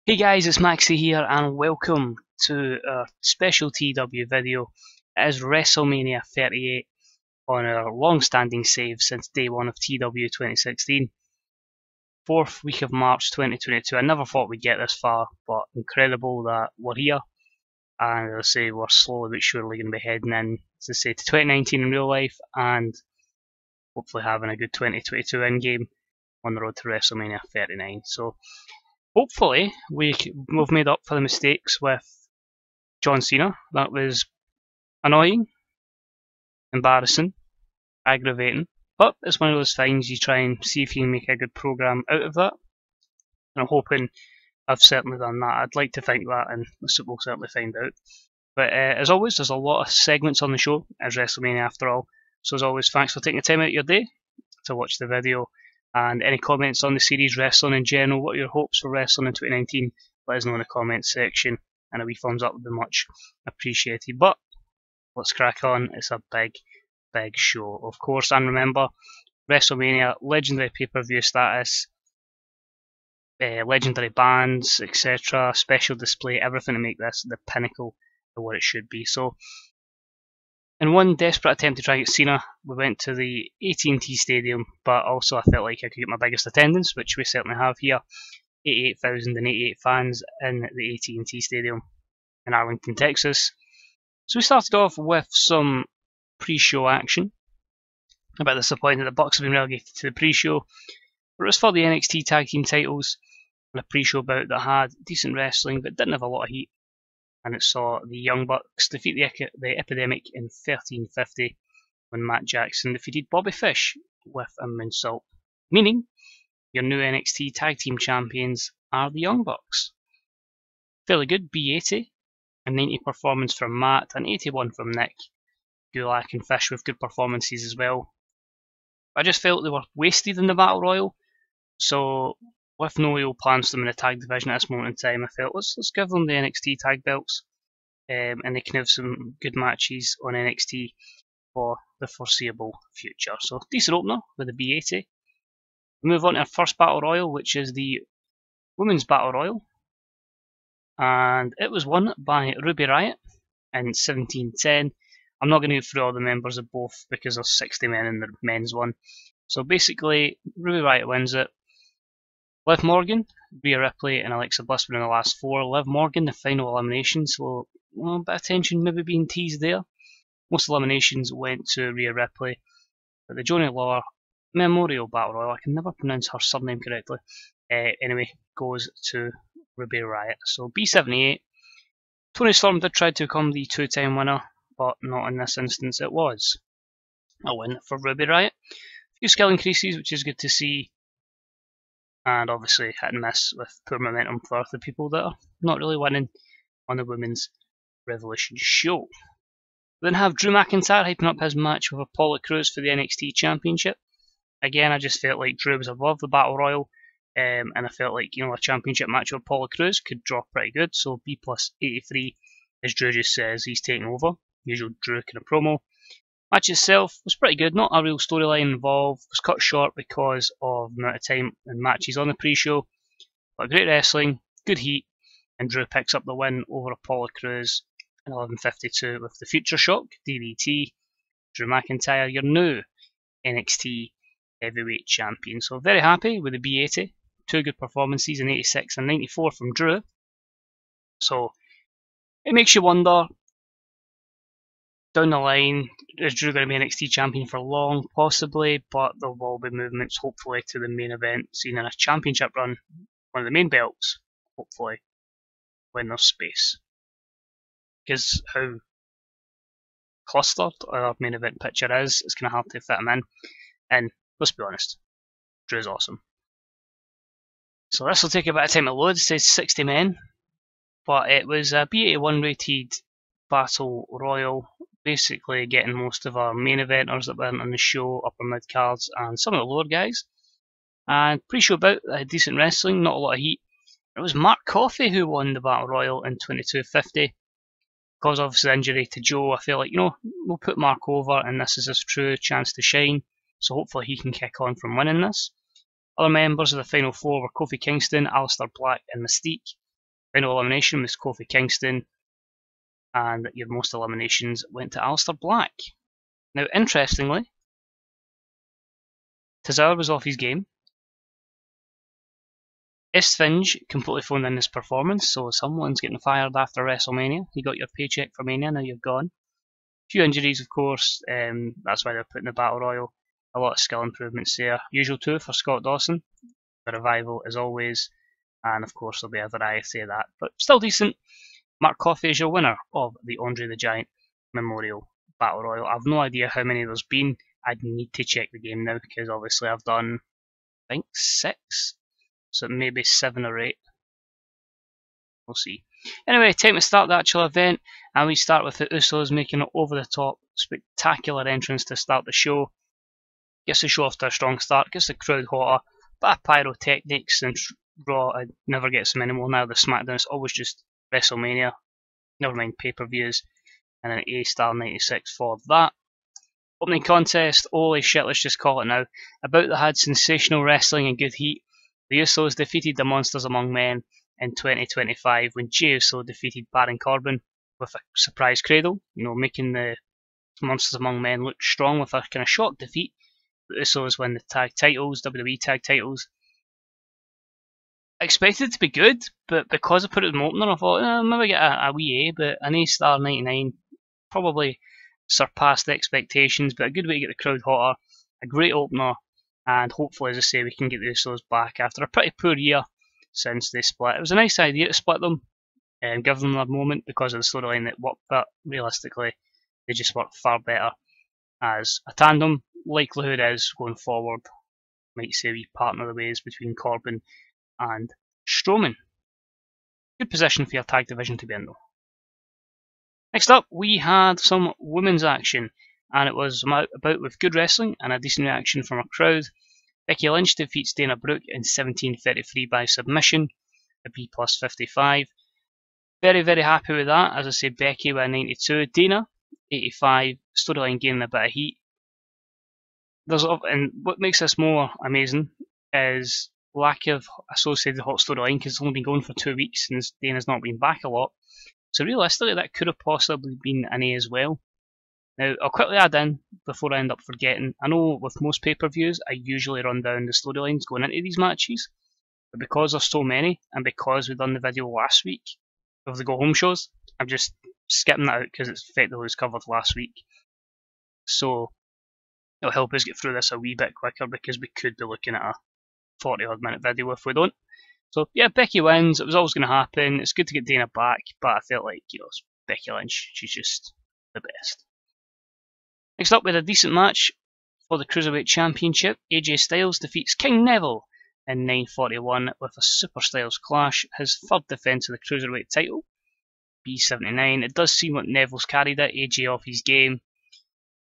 Hey guys, it's Maxie here and welcome to our special TEW video. It is Wrestlemania 38 on our long-standing save since day one of TEW 2016. 4th week of March 2022. I never thought we'd get this far, but incredible that we're here. And as I say, we're slowly but surely going to be heading in, as I say, to 2019 in real life and hopefully having a good 2022 in-game on the road to Wrestlemania 39. So hopefully we've made up for the mistakes with John Cena. That was annoying, embarrassing, aggravating, but it's one of those things you try and see if you can make a good programme out of that. And I'm hoping I've certainly done that. I'd like to think that, and we'll certainly find out. But as always, there's a lot of segments on the show, as WrestleMania after all. So as always, thanks for taking the time out of your day to watch the video. And any comments on the series, wrestling in general, what are your hopes for wrestling in 2019? Let us know in the comments section, and a wee thumbs up would be much appreciated. But let's crack on. It's a big show, of course. And remember, WrestleMania, legendary pay-per-view status, legendary bands, etc., special display, everything to make this the pinnacle of what it should be. So, in one desperate attempt to try and get Cena, we went to the AT&T Stadium, but also I felt like I could get my biggest attendance, which we certainly have here. 88,088 fans in the AT&T Stadium in Arlington, Texas. So we started off with some pre-show action. A bit disappointed the Bucks have been relegated to the pre-show, but it was for the NXT Tag Team titles, and a pre-show bout that had decent wrestling but didn't have a lot of heat. And it saw the Young Bucks defeat the Epidemic in 1350 when Matt Jackson defeated Bobby Fish with a moonsault. Meaning, your new NXT Tag Team Champions are the Young Bucks. Fairly good, B80, a 90 performance from Matt, an 81 from Nick. Gulak and Fish with good performances as well. I just felt they were wasted in the Battle Royal, so with no real plans for them in the tag division at this moment in time, I felt let's give them the NXT tag belts, and they can have some good matches on NXT for the foreseeable future. So decent opener with a B80. We move on to our first Battle Royal, which is the Women's Battle Royal, and it was won by Ruby Riott in 1710. I'm not going to go through all the members of both because there's 60 men in the men's one. So basically, Ruby Riott wins it. Liv Morgan, Rhea Ripley and Alexa Bliss were in the last 4. Liv Morgan, the final elimination, so a bit of tension maybe being teased there. Most eliminations went to Rhea Ripley, but the Johnny Lawler Memorial Battle Royal, I can never pronounce her surname correctly, anyway, goes to Ruby Riott. So B78, Toni Storm did try to become the 2-time winner, but not in this instance. It was a win for Ruby Riott. A few skill increases, which is good to see. And obviously hit and miss with poor momentum for the people that are not really winning on the Women's Revolution show. We then have Drew McIntyre hyping up his match with Apollo Crews for the NXT Championship. Again, I just felt like Drew was above the Battle Royal, and I felt like, a championship match with Apollo Crews could draw pretty good. So B plus 83, as Drew just says, he's taking over. Usual Drew kind of promo. Match itself was pretty good, not a real storyline involved, was cut short because of the amount of time and matches on the pre-show, but great wrestling, good heat, and Drew picks up the win over Apollo Crews in 11:52 with the Future Shock, DDT. Drew McIntyre, your new NXT Heavyweight Champion. So very happy with the B80, 2 good performances in 86 and 94 from Drew. So it makes you wonder, down the line, is Drew going to be NXT champion for long? Possibly, but there will be movements, hopefully, to the main event, seen in a championship run, one of the main belts, hopefully, when there's space. Because how clustered our main event picture is, it's going to have to fit him in. And let's be honest, Drew's awesome. So this will take a bit of time to load. It says 60 men, but it was a B81 rated Battle Royal. Basically getting most of our main eventers that weren't on the show, upper mid cards, and some of the lower guys. And pre-show bout, decent wrestling, not a lot of heat. It was Mark Coffey who won the Battle Royal in 22:50. Because of his injury to Joe, I feel like, we'll put Mark over, and this is his true chance to shine. So hopefully he can kick on from winning this. Other members of the Final 4 were Kofi Kingston, Aleister Black, and Mystique. Final elimination was Kofi Kingston, and your most eliminations went to Aleister Black. Now, interestingly, Tozawa was off his game. Istfinge completely phoned in his performance, so someone's getting fired after WrestleMania. You got your paycheck for Mania, now you're gone. A few injuries, of course, that's why they're putting the Battle Royal. A lot of skill improvements there. Usual 2 for Scott Dawson. The Revival, as always. And of course, there'll be a variety of that, but still decent. Mark Coffey is your winner of the Andre the Giant Memorial Battle Royal. I've no idea how many there's been. I'd need to check the game now because obviously I've done, I think, 6. So maybe 7 or 8. We'll see. Anyway, time to start the actual event, and we start with the Usos making an over-the-top, spectacular entrance to start the show. Gets the show off to a strong start, gets the crowd hotter, bit of pyrotechnics, and Raw never gets them anymore now. The SmackDown is always just WrestleMania, never mind pay-per-views, and an A-Star 96 for that. Opening contest, holy shit, let's just call it now. About that had sensational wrestling and good heat. The Usos defeated the Monsters Among Men in 2025 when Jey Uso defeated Baron Corbin with a surprise cradle, making the Monsters Among Men look strong with a kind of shock defeat. The Usos win the tag titles, WWE tag titles. I expected it to be good, but because I put it in the opener, I thought, maybe get a wee A, but an A-Star 99 probably surpassed the expectations, but a good way to get the crowd hotter, a great opener, and hopefully, as I say, we can get the Usos back after a pretty poor year since they split. It was a nice idea to split them and give them a moment because of the storyline that worked, but realistically, they just worked far better as a tandem. Likelihood is, going forward, might say we partner the ways between Corbin and Strowman. Good position for your tag division to be in, though. Next up, we had some women's action, and it was about with good wrestling and a decent reaction from a crowd. Becky Lynch defeats Dana Brooke in 17:33 by submission, a B plus 55. Very, very happy with that. As I say, Becky with a 92, Dana 85. Storyline gaining a bit of heat. And what makes this more amazing is lack of associated hot storyline because it's only been going for 2 weeks and Dana's not been back a lot. So realistically, that could have possibly been an A as well. Now, I'll quickly add in, before I end up forgetting, I know with most pay-per-views, I usually run down the storylines going into these matches, but because there's so many, and because we've done the video last week of the go-home shows, I'm just skipping that out because it's effectively was covered last week. So, it'll help us get through this a wee bit quicker because we could be looking at a 40-odd minute video if we don't. So, yeah, Becky wins. It was always going to happen. It's good to get Dana back, but I felt like, it's Becky Lynch. She's just the best. Next up, we had a decent match for the Cruiserweight Championship. AJ Styles defeats King Neville in 9:41 with a Super Styles clash, his third defence of the Cruiserweight title. B79. It does seem like Neville's carried it, AJ off his game.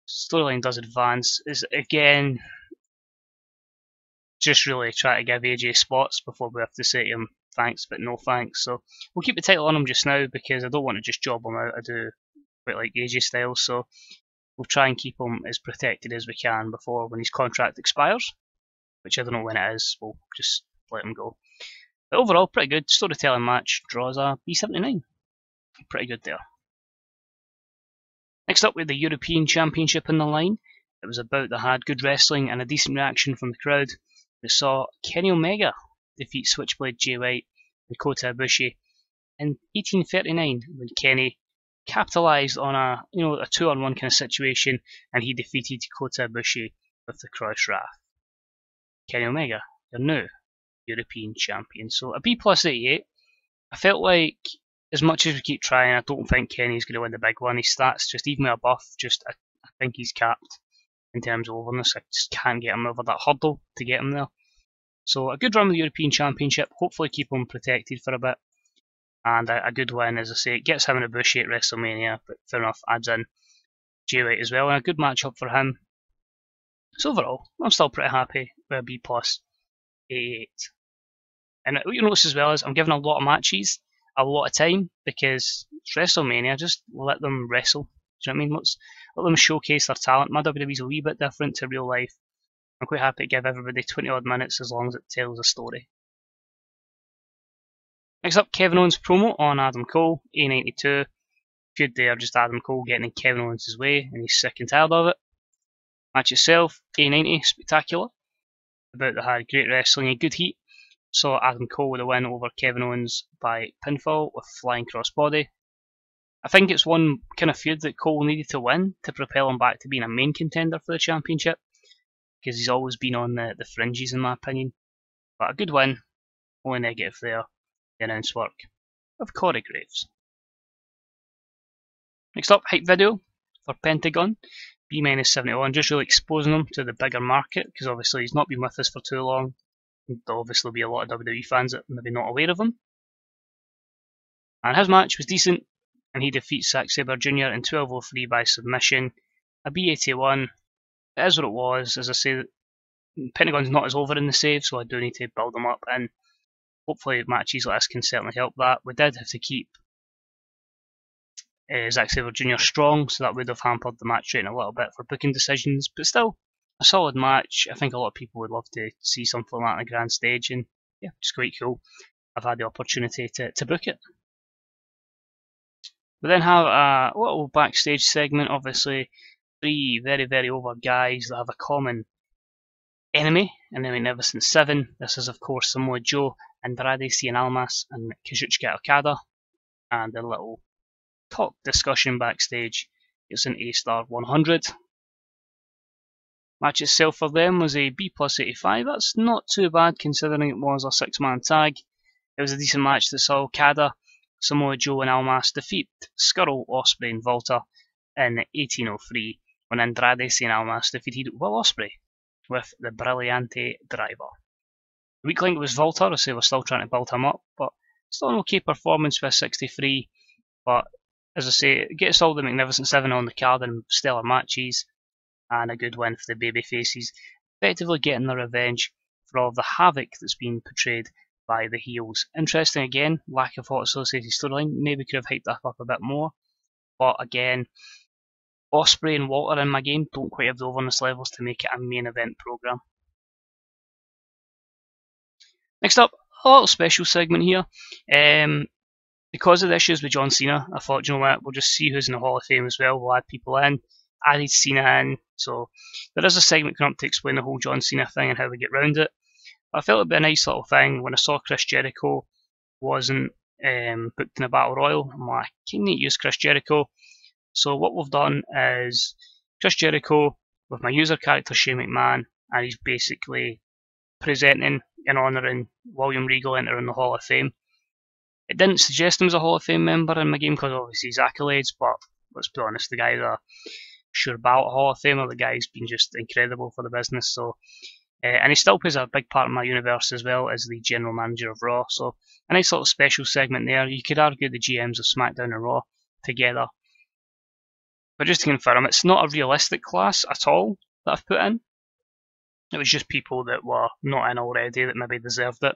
Storyline does advance. Is again just really try to give AJ spots before we have to say to him thanks but no thanks. So we'll keep the title on him just now because I don't want to just job him out. I do quite like AJ Styles, so we'll try and keep him as protected as we can before when his contract expires, which I don't know when it is. We'll just let him go. But overall, pretty good. Storytelling match. Draws a B79. Pretty good there. Next up, we had the European Championship in the line. It was about that had good wrestling and a decent reaction from the crowd. We saw Kenny Omega defeat Switchblade Jay White and Kota Ibushi in 18:39 when Kenny capitalised on a 2-on-1 kind of situation and he defeated Kota Ibushi with the Cross Wrath. Kenny Omega, your new European champion. So a B plus 88. I felt like as much as we keep trying, I don't think Kenny's going to win the big one. His stats just even with a buff, I think he's capped in terms of overness. I just can't get him over that hurdle to get him there. So a good run with the European Championship. Hopefully keep him protected for a bit. And a good win, as I say. It gets him in a Ibushi at WrestleMania, but fair enough, adds in Jay White as well. And a good matchup for him. So overall, I'm still pretty happy with a B plus 88. And what you notice as well is I'm giving a lot of matches a lot of time because it's WrestleMania. Just let them wrestle. Do you know what I mean? Let them showcase their talent. My WWE's a wee bit different to real life. I'm quite happy to give everybody 20 odd minutes as long as it tells a story. Next up, Kevin Owens promo on Adam Cole, A92. Feud there, just Adam Cole getting in Kevin Owens' way, and he's sick and tired of it. Match itself, A90, spectacular. About that had great wrestling and good heat. Saw Adam Cole with a win over Kevin Owens by pinfall with flying crossbody. I think it's one kind of feud that Cole needed to win to propel him back to being a main contender for the championship, because he's always been on the fringes in my opinion. But a good win, only negative there, the announce work of Corey Graves. Next up, hype video for Pentagon, B-71, just really exposing him to the bigger market, because obviously he's not been with us for too long. There'll obviously be a lot of WWE fans that maybe not aware of him. And his match was decent, and he defeats Zack Sabre Jr. in 12:03 by submission. A B81, it is what it was. As I say, Pentagon's not as over in the save, so I do need to build him up, and hopefully matches like this can certainly help that. We did have to keep Zack Sabre Jr. strong, so that would have hampered the match rating a little bit for booking decisions, but still, a solid match. I think a lot of people would love to see something like that on the grand stage, and yeah, it's quite cool. I've had the opportunity to book it. We then have a little backstage segment, obviously, three very, very over guys that have a common enemy in the Magnificent Seven. This is, of course, Samoa Joe, Andrade Cien Almas, and Kazuchika Okada. And a little talk discussion backstage. It's an A-star 100. Match itself for them was a B+85. That's not too bad considering it was a 6-man tag. It was a decent match that saw Okada, Samoa Joe and Almas defeat Scurll, Ospreay and Volta in 18:03 when Andrade Cien Almas defeated Will Ospreay with the Brilliante Driver. The weak link was Volta, I say we're still trying to build him up, but still an okay performance for 63. But as I say, it gets all the Magnificent Seven on the card and stellar matches, and a good win for the babyfaces, effectively getting their revenge for all of the havoc that's been portrayed by the heels. Interesting again, lack of hot associated storyline, maybe could have hyped that up a bit more, but again, Ospreay and Walter in my game don't quite have the overness levels to make it a main event program. Next up, a little special segment here. Because of the issues with John Cena, I thought, you know what, we'll just see who's in the Hall of Fame as well. We'll add people in, added Cena in, so there is a segment coming up to explain the whole John Cena thing and how we get round it. I felt it'd be a nice little thing when I saw Chris Jericho wasn't booked in a Battle Royal. I'm like, can you use Chris Jericho? So what we've done is Chris Jericho with my user character Shane McMahon, and he's basically presenting and honouring William Regal entering the Hall of Fame. It didn't suggest him as a Hall of Fame member in my game because obviously his accolades, but let's be honest, the guy's a sure ballot Hall of Famer. The guy's been just incredible for the business. So, and he still plays a big part in my universe as well as the general manager of Raw. So a nice little special segment there. You could argue the GMs of SmackDown and Raw together. But just to confirm, it's not a realistic class at all that I've put in. It was just people that were not in already that maybe deserved it,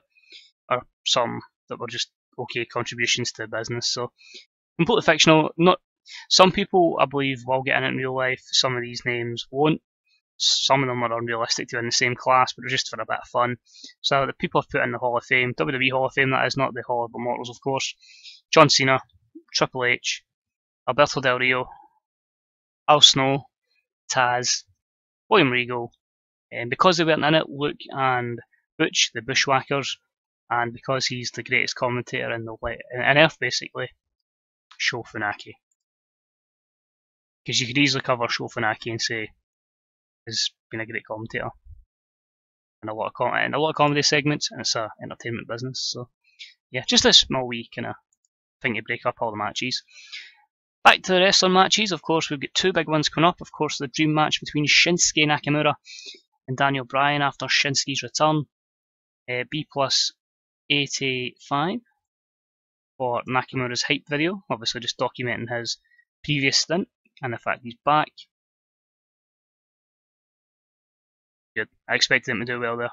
or some that were just okay contributions to the business. So completely fictional. Not some people I believe will get in it in real life. Some of these names won't. Some of them are unrealistic to be in the same class, but just for a bit of fun. So the people I've put in the Hall of Fame, WWE Hall of Fame that is, not the Hall of Immortals of course. John Cena, Triple H, Alberto Del Rio, Al Snow, Taz, William Regal, and because they weren't in it, Luke and Butch, the Bushwhackers, and because he's the greatest commentator in Earth basically, Sho Funaki. Because you could easily cover Sho Funaki and say he's been a great commentator and a lot of comedy segments, and it's a entertainment business. So yeah, just a small wee kind of thing to break up all the matches. Back to the wrestling matches, of course, we've got two big ones coming up. Of course, the dream match between Shinsuke Nakamura and Daniel Bryan after Shinsuke's return. B+85 for Nakamura's hype video, obviously just documenting his previous stint and the fact he's back. Good. I expected him to do well there.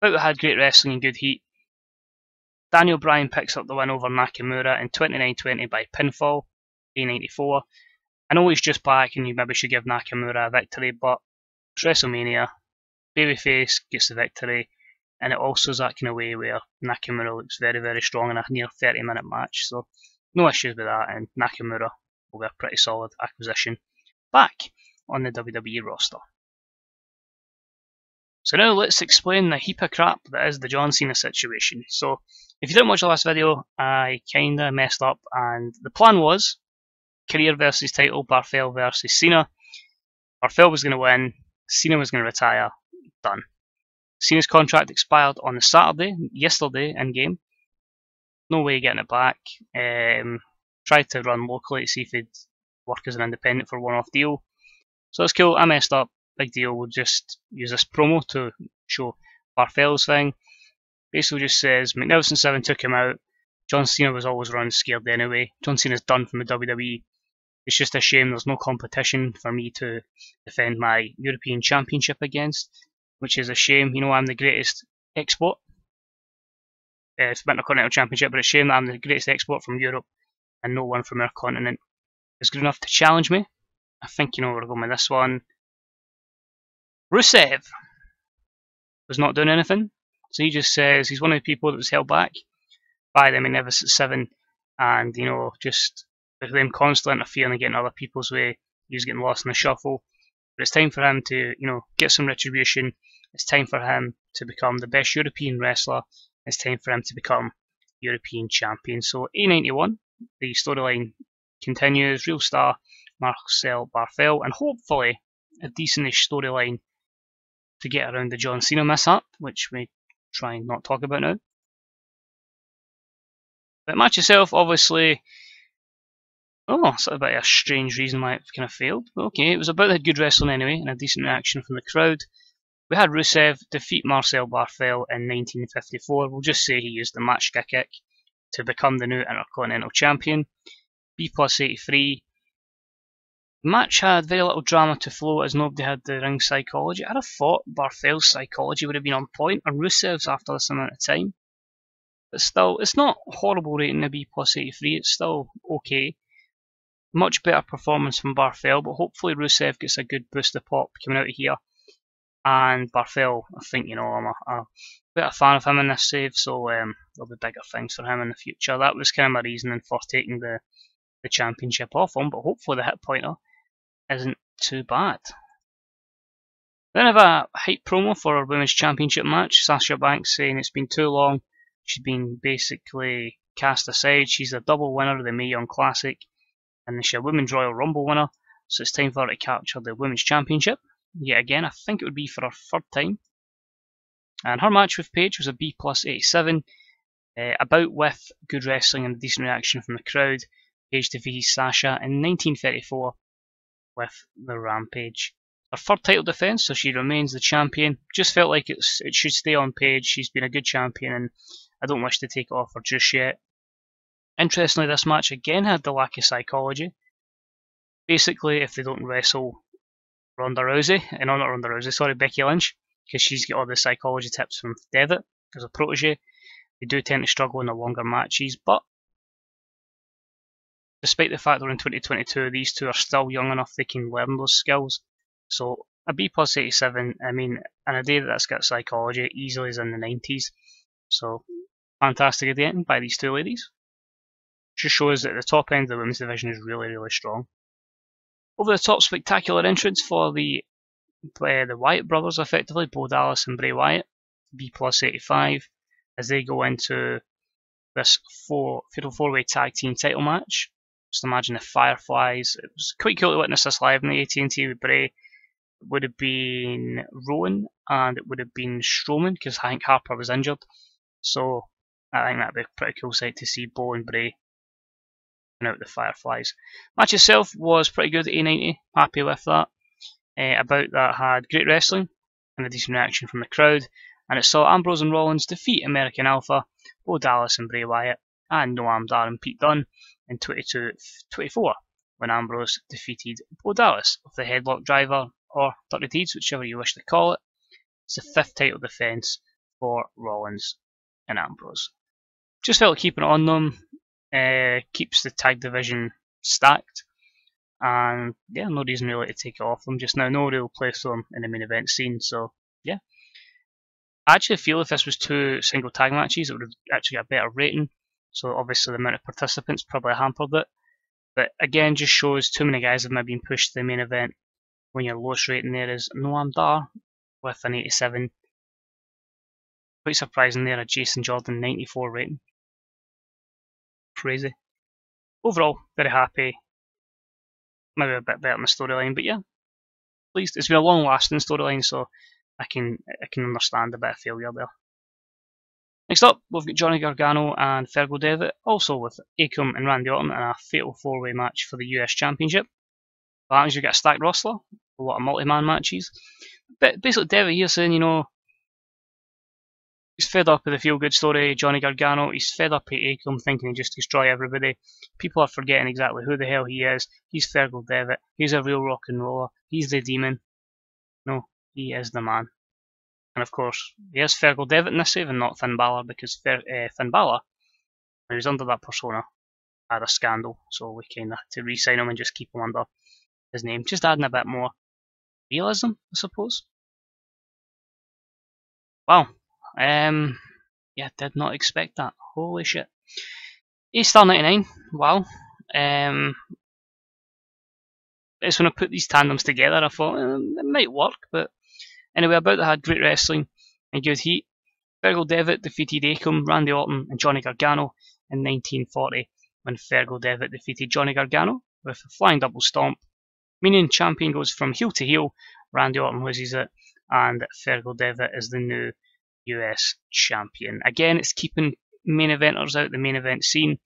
But had great wrestling and good heat. Daniel Bryan picks up the win over Nakamura in 29-20 by pinfall, A94. I know he's just back and you maybe should give Nakamura a victory, but it's WrestleMania. Babyface gets the victory. and it also is that kind of way where Nakamura looks very, very strong in a near 30-minute match, so no issues with that, and Nakamura will be a pretty solid acquisition back on the WWE roster. So now let's explain the heap of crap that is the John Cena situation. So if you didn't watch the last video, I kinda messed up, and the plan was career versus title, Barthel versus Cena. Barthel was going to win, Cena was going to retire, done. Cena's contract expired on the Saturday, yesterday in game. No way of getting it back. Tried to run locally to see if he'd work as an independent for a one-off deal. So that's cool, I messed up, big deal. We'll just use this promo to show Barthel's thing. Basically just says, Magnificent 7 took him out. John Cena was always running scared anyway. John Cena's done from the WWE. It's just a shame there's no competition for me to defend my European Championship against, which is a shame. You know, I'm the greatest export. It's been a Continental Championship, but it's a shame that I'm the greatest export from Europe and no one from our continent is good enough to challenge me. I think you know where we're going with this one. Rusev was not doing anything, so he just says he's one of the people that was held back by the Magnificent 7, and you know, just with them constantly interfering and getting other people's way, he was getting lost in the shuffle. But it's time for him to, you know, get some retribution. It's time for him to become the best European wrestler. It's time for him to become European champion. So A91, the storyline continues. Real star Marcel Barthel, and hopefully a decentish storyline to get around the John Cena mishap, which we try and not talk about now. The match itself, obviously, it's a bit of a strange reason why it kind of failed. But okay, it was about the good wrestling anyway, and a decent reaction from the crowd. We had Rusev defeat Marcel Barthel in 1954. We'll just say he used the matchka kick to become the new Intercontinental Champion. B plus 83. The match had very little drama to flow as nobody had the ring psychology. I'd have thought Barthel's psychology would have been on point, or Rusev's after this amount of time. But still, it's not a horrible rating to B plus 83, it's still okay. Much better performance from Barthel, but hopefully Rusev gets a good boost of pop coming out of here. And Barthel, I think, you know, I'm a bit of a fan of him in this save, so there'll be bigger things for him in the future. That was kind of my reasoning for taking the championship off him, but hopefully the hit pointer isn't too bad. Then I have a hype promo for our Women's Championship match. Sasha Banks saying it's been too long. She's been basically cast aside. She's a double winner of the Mae Young Classic, and she's a Women's Royal Rumble winner, so it's time for her to capture the Women's Championship. Yet again, I think it would be for her third time. And her match with Paige was a B plus 87. About with good wrestling and a decent reaction from the crowd. Paige defeated Sasha in 1934 with the Rampage. Her third title defence, so she remains the champion. Just felt like it should stay on Paige. She's been a good champion, and I don't wish to take it off her just yet. Interestingly, this match again had the lack of psychology. Basically, if they don't wrestle Ronda Rousey, not Ronda Rousey, sorry, Becky Lynch, because she's got all the psychology tips from Devitt as a protege, they do tend to struggle in the longer matches, but despite the fact they're in 2022, these two are still young enough they can learn those skills. So a B plus 87, I mean, on a day that's got psychology, it easily is in the 90s. So fantastic at the end by these two ladies. Just shows that the top end of the women's division is really, really strong. Over the top, spectacular entrance for the Wyatt brothers, effectively, Bo Dallas and Bray Wyatt, B plus 85, as they go into this fatal four-way tag team title match. Just imagine the Fireflies. It was quite cool to witness this live in the AT&T with Bray. It would have been Rowan and it would have been Strowman because Hank Harper was injured. So I think that'd be a pretty cool sight to see Bo and Bray out the Fireflies. Match itself was pretty good at A90, happy with that. About that had great wrestling and a decent reaction from the crowd, and it saw Ambrose and Rollins defeat American Alpha, Bo Dallas and Bray Wyatt, and Noam Dar and Pete Dunne in 22-24 when Ambrose defeated Bo Dallas with the headlock driver or Dirty Deeds, whichever you wish to call it. It's the fifth title defence for Rollins and Ambrose. Just felt like keeping it on them. Keeps the tag division stacked, and yeah, no reason really to take it off them just now. No real place for them in the main event scene, so yeah. I actually feel if this was 2 single tag matches, it would have actually got a better rating. So obviously the amount of participants probably hampered it. But again, just shows too many guys have maybe been pushed to the main event when your lowest rating there is Noam Dar with an 87. Quite surprising there, a Jason Jordan 94 rating. Crazy. Overall, very happy. Maybe a bit better in the storyline, but yeah, pleased. It's been a long-lasting storyline, so I can understand a bit of failure there. Next up, we've got Johnny Gargano and Fergal Devitt, also with Akam and Randy Orton in a fatal 4-way match for the US Championship. That happens, you get a stacked roster, a lot of multi-man matches. But basically, Devitt here saying, you know, he's fed up with the feel-good story, Johnny Gargano. He's fed up at Akam, thinking he just destroy everybody. People are forgetting exactly who the hell he is. He's Fergal Devitt. He's a real rock and roller. He's the demon. No, he is the man. And of course, he is Fergal Devitt in this save and not Finn Balor, because Finn Balor, when he was under that persona, had a scandal. So we kind of had to re-sign him and just keep him under his name. Just adding a bit more realism, I suppose. Wow. Yeah, did not expect that. Holy shit. A-Star 99, wow. It's when I put these tandems together, I thought it might work, but anyway, about that had great wrestling and good heat. Fergal Devitt defeated Akam, Randy Orton, and Johnny Gargano in 1940 when Fergal Devitt defeated Johnny Gargano with a flying double stomp, meaning champion goes from heel to heel, Randy Orton loses it, and Fergal Devitt is the new US champion. Again, it's keeping main eventers out the main event scene,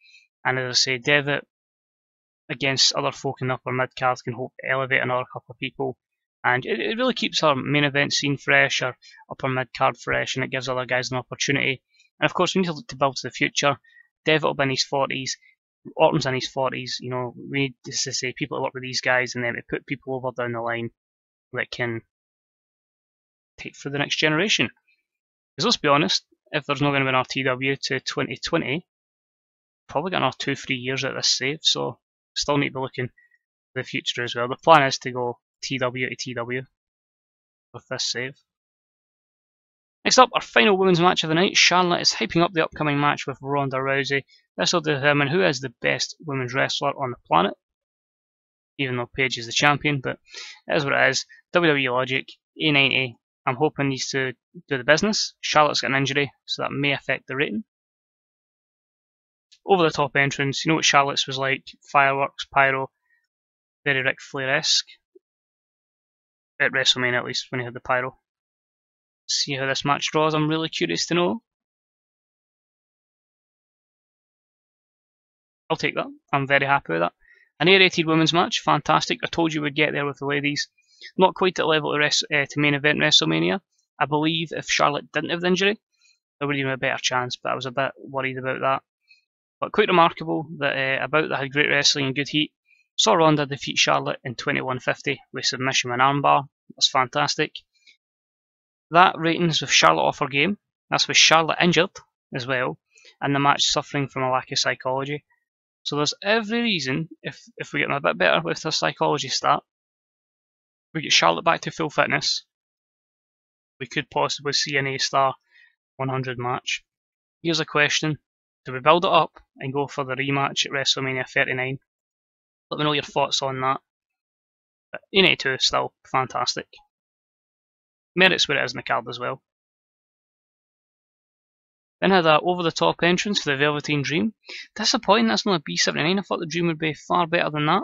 and as I say, Devitt against other folk in the upper mid card can hope to elevate another couple of people, and it really keeps our main event scene fresh, our upper mid card fresh, and it gives other guys an opportunity. And of course, we need to look to build to the future. Devitt will be in his 40s, Orton's in his 40s. You know, we need to say people that work with these guys, and then to put people over down the line that can take for the next generation. Because let's be honest, if there's not going to be an TEW to 2020, probably got another 2-3 years at this save, so still need to be looking to the future as well. The plan is to go TW to TW with this save. Next up, our final women's match of the night. Charlotte is hyping up the upcoming match with Ronda Rousey. This will determine who is the best women's wrestler on the planet, even though Paige is the champion, but it is what it is. WWE logic, A90. I'm hoping needs to do the business. Charlotte's got an injury, so that may affect the rating. Over the top entrance, you know what Charlotte's was like, fireworks, pyro, very Ric Flair-esque. At WrestleMania at least, when he had the pyro. See how this match draws, I'm really curious to know. I'll take that, I'm very happy with that. An A-rated women's match, fantastic. I told you we'd get there with the ladies. Not quite at the level to main event WrestleMania. I believe if Charlotte didn't have the injury, there would have been a better chance, but I was a bit worried about that. But quite remarkable that about that had great wrestling and good heat. Saw Ronda defeat Charlotte in 21:50 with submission and armbar. That's fantastic. That ratings with Charlotte off her game. That's with Charlotte injured as well, and the match suffering from a lack of psychology. So there's every reason, if we get them a bit better with their psychology start, we get Charlotte back to full fitness, we could possibly see an A-Star 100 match. Here's a question. Do we build it up and go for the rematch at WrestleMania 39? Let me know your thoughts on that. But A92 still fantastic. Merits where it is in the card as well. Then had that over-the-top entrance for the Velveteen Dream. Disappointing that's not a B79. I thought the Dream would be far better than that.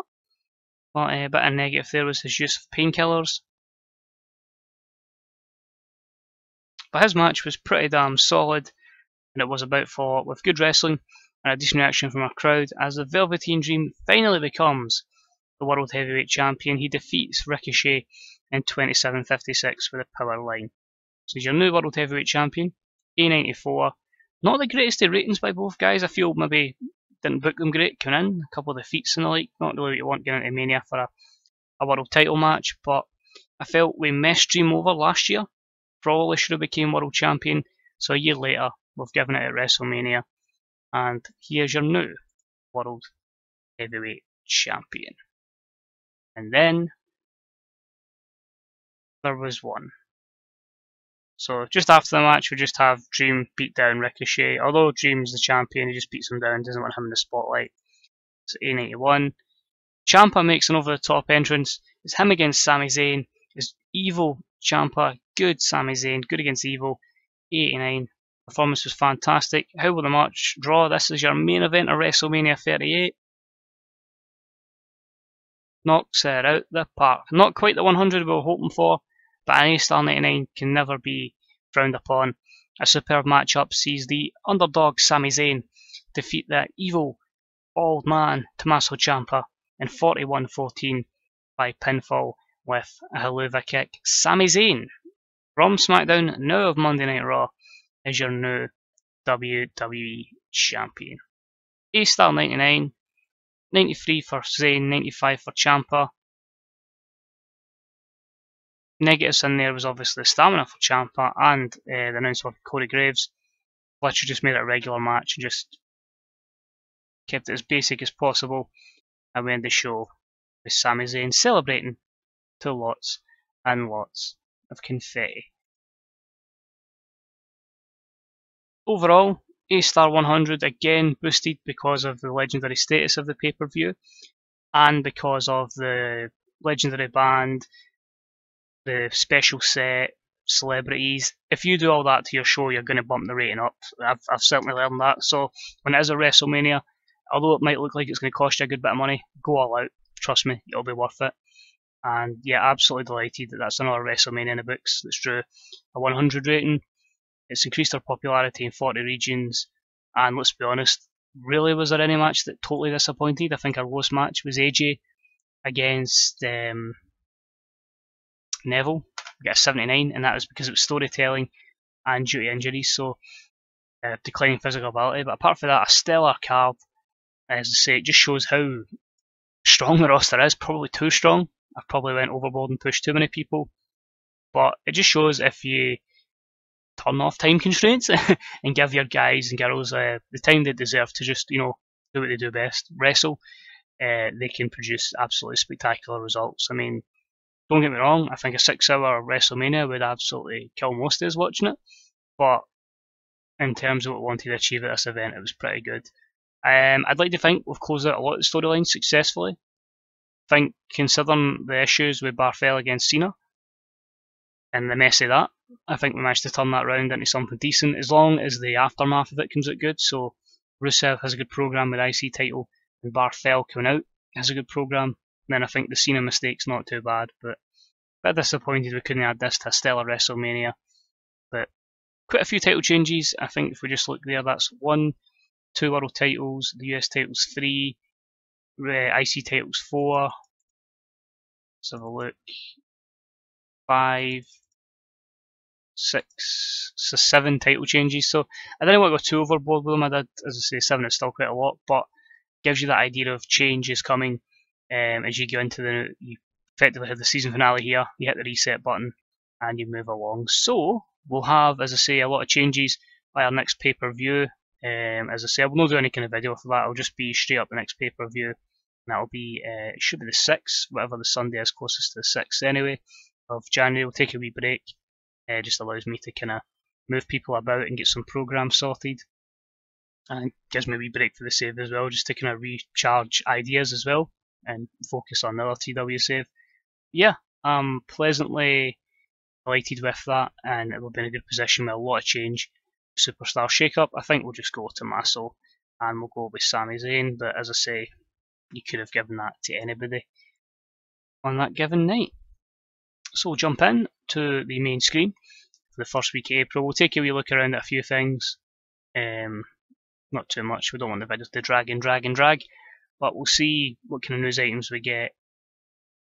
But a bit of negative there was his use of painkillers. But his match was pretty damn solid, and it was about follow-up with good wrestling and a decent reaction from our crowd as the Velveteen Dream finally becomes the World Heavyweight Champion. He defeats Ricochet in 27:56 with a power line. So he's your new World Heavyweight Champion, A94. Not the greatest of ratings by both guys. I feel maybe didn't book them great coming in. A couple of defeats and the like. Not really what you want getting into Mania for a world title match, but I felt we messed Dream over last year. Probably should have became world champion. So a year later, we've given it at WrestleMania, and he is your new World Heavyweight Champion. And then there was one. So just after the match, we just have Dream beat down Ricochet. Although Dream's the champion, he just beats him down, doesn't want him in the spotlight. So A91. Ciampa makes an over-the-top entrance. It's him against Sami Zayn. It's evil Ciampa, good Sami Zayn, good against evil. 89. Performance was fantastic. How will the match draw? This is your main event of WrestleMania 38. Knocks it out the park. Not quite the 100 we were hoping for, but an A-star 99 can never be frowned upon. A superb matchup sees the underdog Sami Zayn defeat the evil old man Tommaso Ciampa in 41-14 by pinfall with a Helluva Kick. Sami Zayn from SmackDown, now of Monday Night Raw, is your new WWE Champion. A-star 99, 93 for Zayn, 95 for Ciampa. Negatives in there was obviously the stamina for Ciampa and the announcement of Corey Graves. Fletcher just made it a regular match and just kept it as basic as possible. And we end the show with Sami Zayn celebrating to lots and lots of confetti. Overall, A-star 100 again boosted because of the legendary status of the pay-per-view and because of the legendary band, the special set, celebrities. If you do all that to your show, you're going to bump the rating up. I've certainly learned that. So when it is a WrestleMania, although it might look like it's going to cost you a good bit of money, go all out. Trust me, it'll be worth it. And yeah, absolutely delighted that that's another WrestleMania in the books that's drew a 100 rating. It's increased our popularity in 40 regions. And let's be honest, really was there any match that totally disappointed? I think our worst match was AJ against Neville. We got a 79, and that was because it was storytelling and due to injuries, so declining physical ability. But apart from that, a stellar card. As I say, it just shows how strong the roster is. Probably too strong. I've probably went overboard and pushed too many people. But it just shows if you turn off time constraints and give your guys and girls the time they deserve to just, do what they do best, wrestle, they can produce absolutely spectacular results. I mean, don't get me wrong, I think a 6-hour WrestleMania would absolutely kill most of us watching it, but in terms of what we wanted to achieve at this event, it was pretty good. I'd like to think we've closed out a lot of the storylines successfully. I think, considering the issues with Barthel against Cena and the mess of that, I think we managed to turn that round into something decent, as long as the aftermath of it comes out good. So Rusev has a good program with IC title, and Barthel coming out has a good program. And then I think the Cena mistake's not too bad, but a bit disappointed we couldn't add this to a stellar WrestleMania. But quite a few title changes. I think if we just look there, that's 1, 2 world titles, the US titles 3, IC titles 4. Let's have a look. 5, 6, so 7 title changes. So I didn't want to go too overboard with them. I did, as I say, 7 is still quite a lot, but gives you that idea of changes coming as you go into you effectively have the season finale here, you hit the reset button and you move along. So we'll have, as I say, a lot of changes by our next pay-per-view. As I say, I will not do any kind of video for that, it'll just be straight up the next pay-per-view, and that'll be, it should be the 6th, whatever the Sunday is closest to the 6th anyway, of January. We'll take a wee break, just allows me to kind of move people about and get some programs sorted. And gives me a wee break for the save as well, just to kind of recharge ideas as well and focus on the other TW save. Yeah, I'm pleasantly delighted with that, and it will be in a good position with a lot of change. Superstar shake-up, I think we'll just go Tommaso and we'll go with Sami Zayn, but as I say, you could have given that to anybody on that given night. So we'll jump in to the main screen for the first week of April. We'll take a wee look around at a few things. Not too much, we don't want the videos to drag and drag and drag, but we'll see what kind of news items we get.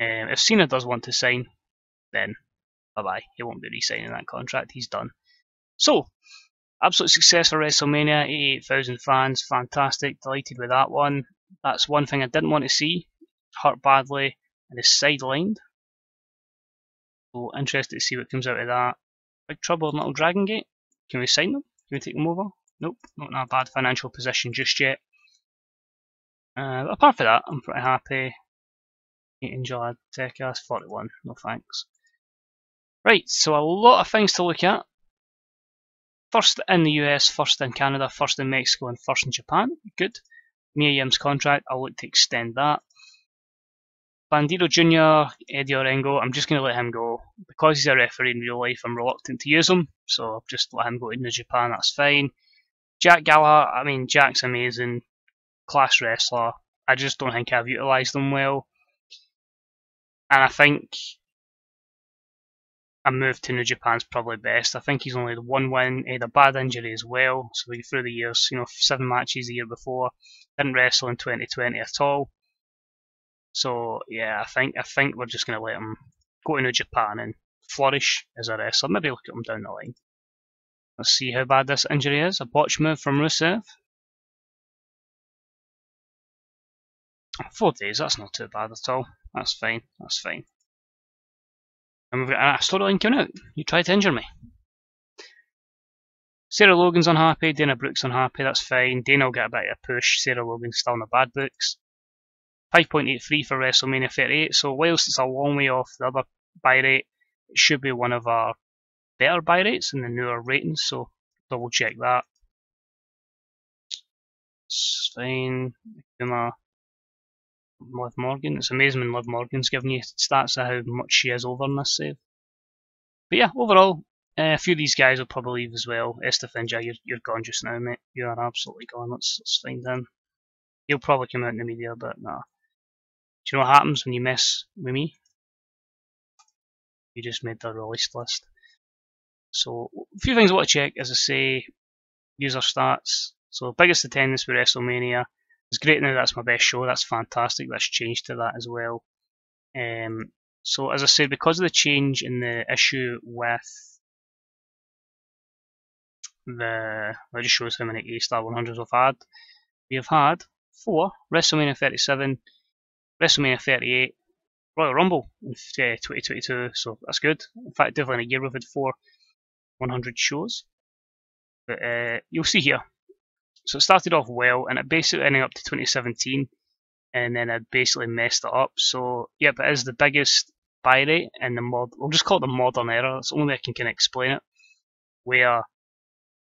If Cena does want to sign, then bye-bye, he won't be re-signing that contract, he's done. So, absolute success for WrestleMania, 88,000 fans, fantastic, delighted with that one. That's one thing I didn't want to see, hurt badly and is sidelined. So, interested to see what comes out of that. Big trouble in Little Dragon Gate, can we sign them? Can we take them over? Nope, not in a bad financial position just yet. Apart from that, I'm pretty happy. Enjoy Techcast 41, no thanks. Right, so a lot of things to look at. First in the US, first in Canada, first in Mexico, and first in Japan. Good. Mia Yim's contract, I'll look to extend that. Bandido Jr., Eddie Orengo, I'm just going to let him go. Because he's a referee in real life, I'm reluctant to use him, so I'll just let him go to New Japan, that's fine. Jack Gallagher, I mean, Jack's amazing, class wrestler. I just don't think I've utilised him well. And I think a move to New Japan's probably best. I think he's only the one win, he had a bad injury as well, so through the years, 7 matches the year before, didn't wrestle in 2020 at all. So yeah, I think we're just going to let him go to New Japan and flourish as a wrestler. Maybe look at him down the line. Let's see how bad this injury is. A botch move from Rusev. 4 days, that's not too bad at all. That's fine, that's fine. And we've got a storyline coming out. You tried to injure me. Sarah Logan's unhappy, Dana Brooke's unhappy, that's fine. Dana will get a bit of a push, Sarah Logan's still in the bad books. 5.83 for WrestleMania 38, so whilst it's a long way off the other buy rate, it should be one of our better buy rates in the newer ratings, so double check that. It's fine. Liv Morgan, it's amazing when Liv Morgan's giving you stats of how much she is over in this save. But yeah, overall, a few of these guys will probably leave as well. Estefinja, you're gone just now, mate. You are absolutely gone. Let's find him. He'll probably come out in the media, but nah. Do you know what happens when you mess with me? You just made the release list. So, a few things I want to check, as I say, user stats. So, biggest attendance for WrestleMania. It's great now that's my best show, that's fantastic, that's changed to that as well. So, as I said, because of the change in the issue with it just shows how many A-Star 100s we've had. We have had 4, WrestleMania 37, WrestleMania 38, Royal Rumble in 2022, so that's good. In fact, definitely in a year we've had 4 100 shows. But you'll see here. So it started off well, and it basically ended up to 2017, and then it basically messed it up. So, yep, it is the biggest buy rate in the we'll just call it the modern era, that's the only way I can kind of explain it, where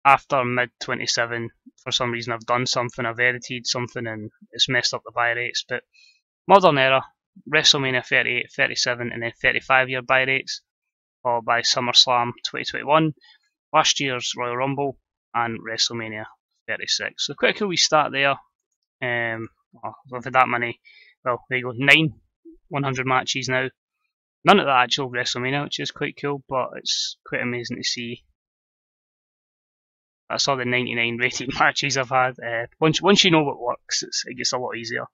after mid-27, for some reason I've done something, I've edited something, and it's messed up the buy rates, but modern era, WrestleMania 38, 37, and then 35-year buy rates, followed by SummerSlam 2021, last year's Royal Rumble, and WrestleMania 36. So quite a cool wee start there. We've had that many, well, there you go, 9 100 matches now. None of the actual WrestleMania, which is quite cool, but it's quite amazing to see. That's all the 99 rated matches I've had. Once you know what works, it gets a lot easier.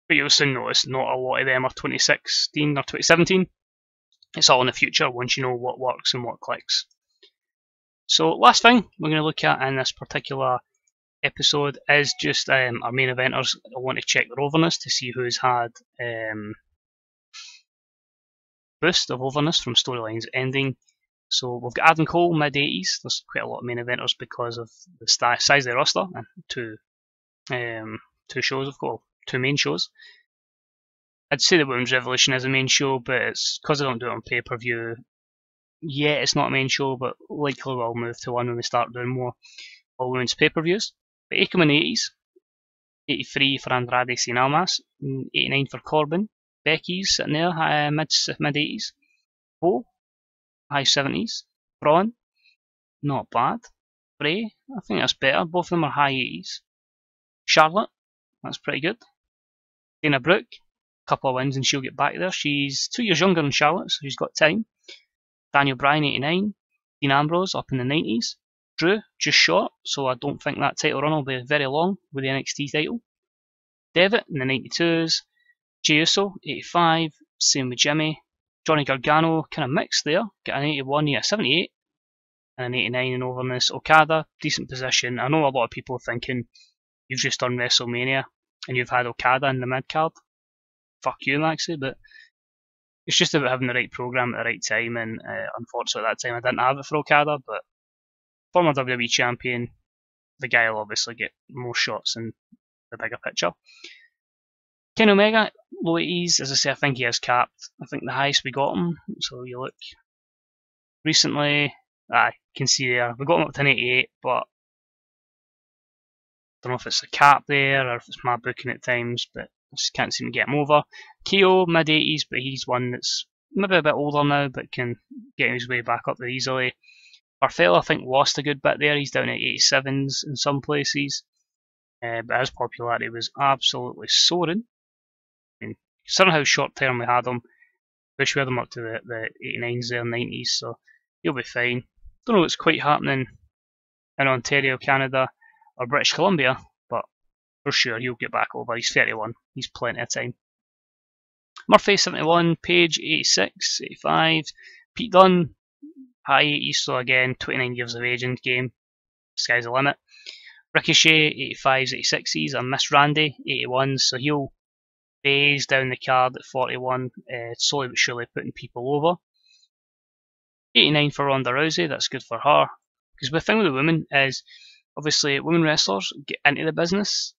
But you'll soon notice not a lot of them are 2016 or 2017. It's all in the future once you know what works and what clicks. So last thing we're going to look at in this particular episode is just our main eventers. I want to check their overness to see who's had boost of overness from storylines ending. So we've got Adam Cole, mid-80s. There's quite a lot of main eventers because of the size of the roster and two shows, of course, 2 main shows. I'd say the Women's Revolution is a main show, but it's because I don't do it on pay-per-view. Yeah, it's not a main show, but likely we'll move to one when we start doing more all women's pay-per-views. But Akam in the 80s, 83 for Andrade Cien Almas, 89 for Corbin, Becky's sitting there, mid-80s, Bo, high 70s, Braun, not bad, Bray, I think that's better, both of them are high 80s, Charlotte, that's pretty good, Dana Brooke, couple of wins and she'll get back there, she's 2 years younger than Charlotte, so she's got time. Daniel Bryan 89, Dean Ambrose up in the 90s, Drew just short, so I don't think that title run will be very long with the NXT title. Devitt in the 92s, Jey Uso 85, same with Jimmy, Johnny Gargano kind of mixed there, got an 81, he got a 78, and an 89 in overness. Okada, decent position. I know a lot of people are thinking you've just done WrestleMania and you've had Okada in the mid card. Fuck you, Maxie, but it's just about having the right program at the right time, and unfortunately at that time I didn't have it for Okada, but former WWE champion, the guy will obviously get more shots in the bigger picture. Ken Omega, low 80s, as I say, I think he is capped. I think the highest we got him, so you look recently, you can see there. We got him up to an 88, but don't know if it's a cap there or if it's my booking at times, but I just can't seem to get him over. KO, mid-80s, but he's one that's maybe a bit older now, but can get his way back up there easily. Barthel, I think, lost a good bit there. He's down at 87s in some places, but his popularity was absolutely soaring. I mean, considering how short term we had him, wish we had him up to the 89s there, 90s, so he'll be fine. Don't know what's quite happening in Ontario, Canada, or British Columbia, but for sure he'll get back over. He's 31, he's plenty of time. Murphy 71, Paige 86, 85, Pete Dunne high 80s, so again 29 years of age in game, sky's the limit. Ricochet 85s, 86s, and Miss Randy 81s, so he'll phase down the card at 41, slowly but surely putting people over. 89 for Ronda Rousey, that's good for her. Because the thing with the women is, obviously, women wrestlers get into the business,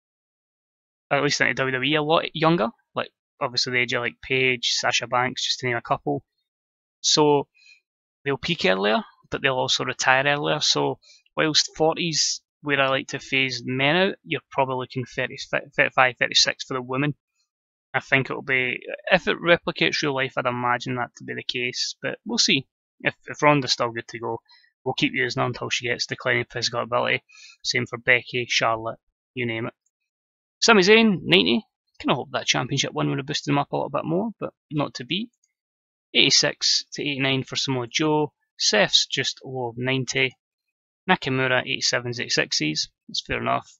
or at least into WWE, a lot younger. Like, obviously, the age of like Paige, Sasha Banks, just to name a couple. So, they'll peak earlier, but they'll also retire earlier. So, whilst 40s, where I like to phase men out, you're probably looking 30, 35, 36 for the women. I think it'll be, if it replicates real life, I'd imagine that to be the case, but we'll see. If Ronda's still good to go, we'll keep using her until she gets declining physical ability. Same for Becky, Charlotte, you name it. Sami Zayn, 90. Kind of hope that championship win would have boosted him up a little bit more, but not to be. 86 to 89 for Samoa Joe. Seth's just low of 90. Nakamura, 87s, 86s. That's fair enough.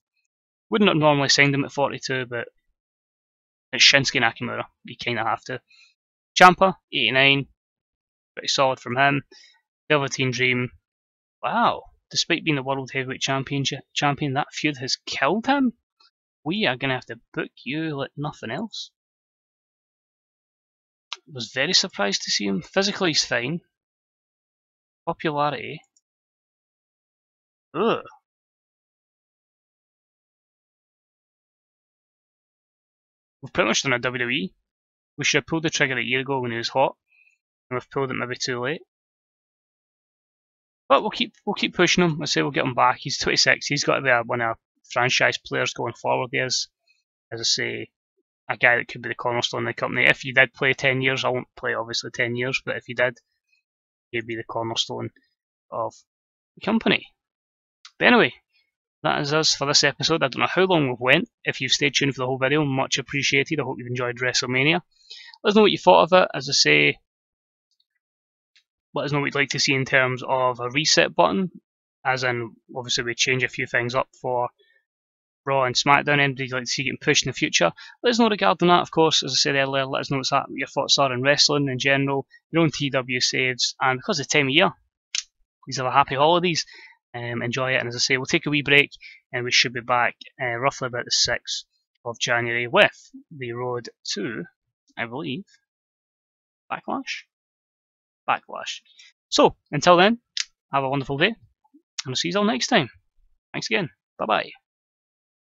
Wouldn't have normally signed him at 42, but it's Shinsuke Nakamura. You kind of have to. Ciampa, 89. Pretty solid from him. Velveteen Dream. Wow. Despite being the World Heavyweight Champion, that feud has killed him. We are going to have to book you like nothing else. Was very surprised to see him. Physically, he's fine. Popularity. Ugh. We've pretty much done a WWE. We should have pulled the trigger a year ago when he was hot, and we've pulled it maybe too late. But we'll keep pushing him. I say we'll get him back. He's 26. He's got to be one of our franchise players going forward. He is, as I say, a guy that could be the cornerstone of the company. If you did play 10 years, I won't play obviously 10 years, but if you did, he'd be the cornerstone of the company. But anyway, that is us for this episode. I don't know how long we've went. If you've stayed tuned for the whole video, much appreciated. I hope you've enjoyed Wrestlemania. Let us know what you thought of it. As I say, let us know what you'd like to see in terms of a reset button, as in, obviously we change a few things up for Raw and SmackDown. Anybody you'd like to see getting pushed in the future, let us know regarding that, of course. As I said earlier, let us know what your thoughts are on wrestling in general, your own TEW saves, and because of the time of year, please have a happy holidays, enjoy it, and as I say, we'll take a wee break, and we should be back roughly about the 6th of January with the road to, I believe, Backlash. So, until then, have a wonderful day, and I'll see you all next time. Thanks again. Bye-bye.